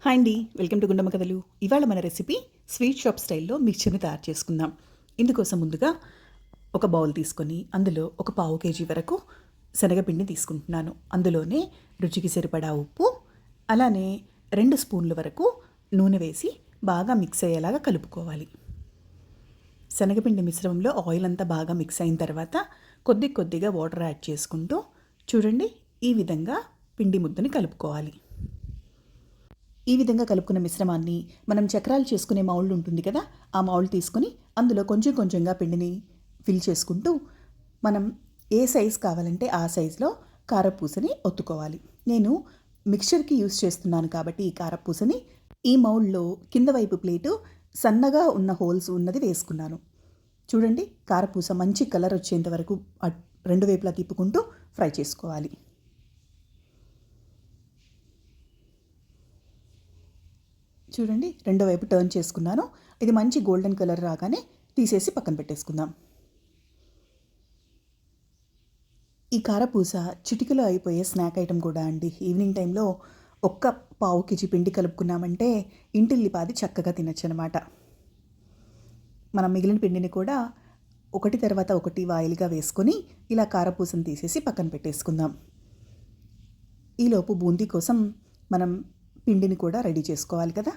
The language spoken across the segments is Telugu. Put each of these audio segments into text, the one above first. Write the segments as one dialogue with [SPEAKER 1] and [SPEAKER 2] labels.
[SPEAKER 1] హాయ్ అండి, వెల్కమ్ టు గుండమ్మ కథలు. ఇవాళ మన రెసిపీ స్వీట్ షాప్ స్టైల్లో మిక్చర్ని తయారు చేసుకుందాం. ఇందుకోసం ముందుగా ఒక బౌల్ తీసుకొని అందులో ఒక పావు కేజీ వరకు శనగపిండి తీసుకుంటున్నాను. అందులోనే రుచికి సరిపడా ఉప్పు, అలానే 2 స్పూన్ల వరకు నూనె వేసి బాగా మిక్స్ అయ్యేలాగా కలుపుకోవాలి. శనగపిండి మిశ్రమంలో ఆయిల్ అంతా బాగా మిక్స్ అయిన తర్వాత కొద్దిగా వాటర్ యాడ్ చేసుకుంటూ చూడండి, ఈ విధంగా పిండి ముద్దని కలుపుకోవాలి. ఈ విధంగా కలుపుకున్న మిశ్రమాన్ని మనం చక్రాలు చేసుకునే మౌల్డ్ ఉంటుంది కదా, ఆ మౌల్డ్ తీసుకొని అందులో కొంచెంగా పిండిని ఫిల్ చేసుకుంటూ మనం ఏ సైజ్ కావాలంటే ఆ సైజులో కారపూసని ఒత్తుకోవాలి. నేను మిక్చర్కి యూస్ చేస్తున్నాను కాబట్టి ఈ కారపూసని ఈ మౌల్డ్లో కింద వైపు ప్లేటు సన్నగా ఉన్న హోల్స్ ఉన్నది వేసుకున్నాను. చూడండి, కారపూస మంచి కలర్ వచ్చేంత వరకు 2 వైపులా తిప్పుకుంటూ ఫ్రై చేసుకోవాలి. చూడండి, రెండో వైపు టర్న్ చేసుకున్నాను. ఇది మంచి గోల్డెన్ కలర్ రాగానే తీసేసి పక్కన పెట్టేసుకుందాం. ఈ కారపూస చిటికలో అయిపోయే స్నాక్ ఐటమ్ కూడా అండి. ఈవినింగ్ టైంలో ఒక్క పావు కేజీ పిండి కలుపుకున్నామంటే ఇంటిల్లిపాది చక్కగా తినచ్చు అనమాట. మనం మిగిలిన పిండిని కూడా ఒకటి తర్వాత ఒకటి వాయిల్గా వేసుకొని ఇలా కారపూసను తీసేసి పక్కన పెట్టేసుకుందాం. ఈలోపు బూందీ కోసం మనం పిండిని కూడా రెడీ చేసుకోవాలి కదా.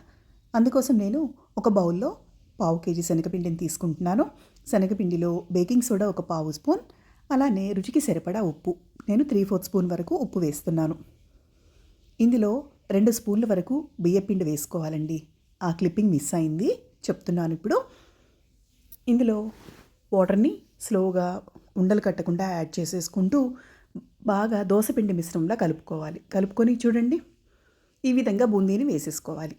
[SPEAKER 1] అందుకోసం నేను ఒక బౌల్లో పావు కేజీ శనగపిండిని తీసుకుంటున్నాను. శనగపిండిలో బేకింగ్ సోడా ఒక పావు స్పూన్, అలానే రుచికి సరిపడా ఉప్పు, నేను 3/4 స్పూన్ వరకు ఉప్పు వేస్తున్నాను. ఇందులో 2 స్పూన్ల వరకు బియ్యపిండి వేసుకోవాలండి. ఆ క్లిప్పింగ్ మిస్ అయింది, చెప్తున్నాను ఇప్పుడు. ఇందులో వాటర్ని స్లోగా ఉండలు కట్టకుండా యాడ్ చేసేసుకుంటూ బాగా దోసపిండి మిశ్రమంలా కలుపుకోవాలి. కలుపుకొని చూడండి, ఈ విధంగా బూందీని వేసేసుకోవాలి.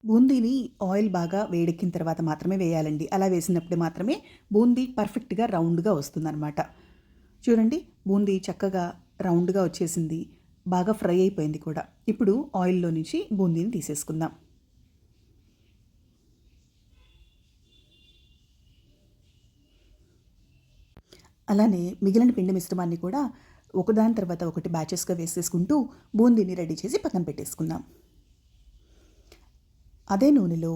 [SPEAKER 1] బూందీని ఆయిల్ బాగా వేడెక్కిన తర్వాత మాత్రమే వేయాలండి. అలా వేసినప్పుడు మాత్రమే బూందీ పర్ఫెక్ట్గా రౌండ్గా వస్తుందన్నమాట. చూడండి, బూందీ చక్కగా రౌండ్గా వచ్చేసింది, బాగా ఫ్రై అయిపోయింది కూడా. ఇప్పుడు ఆయిల్లో నుంచి బూందీని తీసేసుకుందాం. అలానే మిగిలిన పిండి మిశ్రమాన్ని కూడా ఒకదాని తర్వాత ఒకటి బ్యాచెస్గా వేసేసుకుంటూ బూందీని రెడీ చేసి పక్కన పెట్టేసుకుందాం. అదే నూనెలో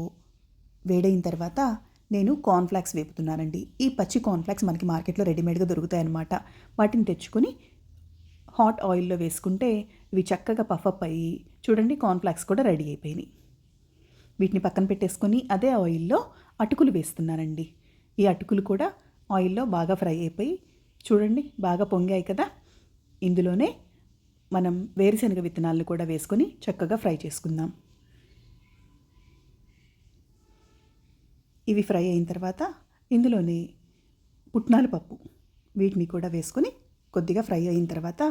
[SPEAKER 1] వేడైన తర్వాత నేను కార్న్ఫ్లాక్స్ వేపుతున్నానండి. ఈ పచ్చి కార్న్ఫ్లాక్స్ మనకి మార్కెట్లో రెడీమేడ్గా దొరుకుతాయన్నమాట. వాటిని తెచ్చుకొని హాట్ ఆయిల్లో వేసుకుంటే ఇవి చక్కగా పఫప్ అయ్యి చూడండి, కార్న్ఫ్లాక్స్ కూడా రెడీ అయిపోయినాయి. వీటిని పక్కన పెట్టేసుకొని అదే ఆయిల్లో అటుకులు వేస్తున్నానండి. ఈ అటుకులు కూడా ఆయిల్లో బాగా ఫ్రై అయిపోయి చూడండి, బాగా పొంగాయి కదా. ఇందులోనే మనం వేరుశనగ విత్తనాలను కూడా వేసుకొని చక్కగా ఫ్రై చేసుకుందాం. ఇవి ఫ్రై అయిన తర్వాత ఇందులోనే పుట్నాల పప్పు, వీటిని కూడా వేసుకొని కొద్దిగా ఫ్రై అయిన తర్వాత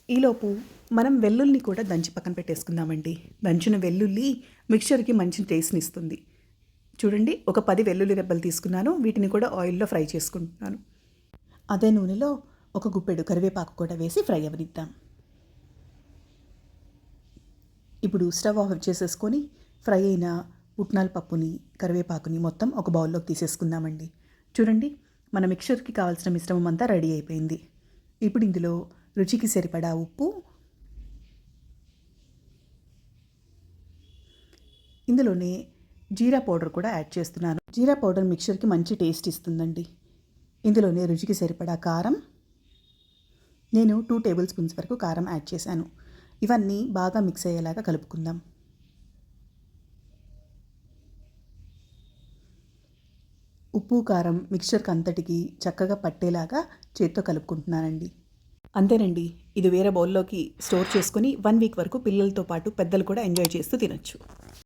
[SPEAKER 1] ఈలోపు మనం వెల్లుల్ని కూడా దంచి పక్కన పెట్టేసుకుందామండి. దంచిన వెల్లుల్లి మిక్చర్కి మంచి టేస్ట్ని ఇస్తుంది. చూడండి, ఒక 10 వెల్లుల్లి రెబ్బలు తీసుకున్నాను. వీటిని కూడా ఆయిల్లో ఫ్రై చేసుకుంటున్నాను. అదే నూనెలో ఒక గుప్పెడు కరివేపాకు కూడా వేసి ఫ్రై అవనిద్దాం. ఇప్పుడు స్టవ్ ఆఫ్ చేసేసుకొని ఫ్రై అయిన పుట్నాల పప్పుని, కరివేపాకుని మొత్తం ఒక బౌల్లోకి తీసేసుకుందామండి. చూడండి, మన మిక్చర్కి కావాల్సిన మిశ్రమం అంతా రెడీ అయిపోయింది. ఇప్పుడు ఇందులో రుచికి సరిపడా ఉప్పు, ఇందులోనే జీరా పౌడర్ కూడా యాడ్ చేస్తున్నాను. జీరా పౌడర్ మిక్చర్కి మంచి టేస్ట్ ఇస్తుందండి. ఇందులోనే రుచికి సరిపడా కారం, నేను 2 టేబుల్ స్పూన్స్ వరకు కారం యాడ్ చేశాను. ఇవన్నీ బాగా మిక్స్ అయ్యేలాగా కలుపుకుందాం. ఉప్పు కారం మిక్చర్కి అంతటికి చక్కగా పట్టేలాగా చేత్తో కలుపుకుంటున్నానండి. అంతేనండి, ఇది వేరే బౌల్లోకి స్టోర్ చేసుకొని 1 వీక్ వరకు పిల్లలతో పాటు పెద్దలు కూడా ఎంజాయ్ చేస్తూ తినొచ్చు.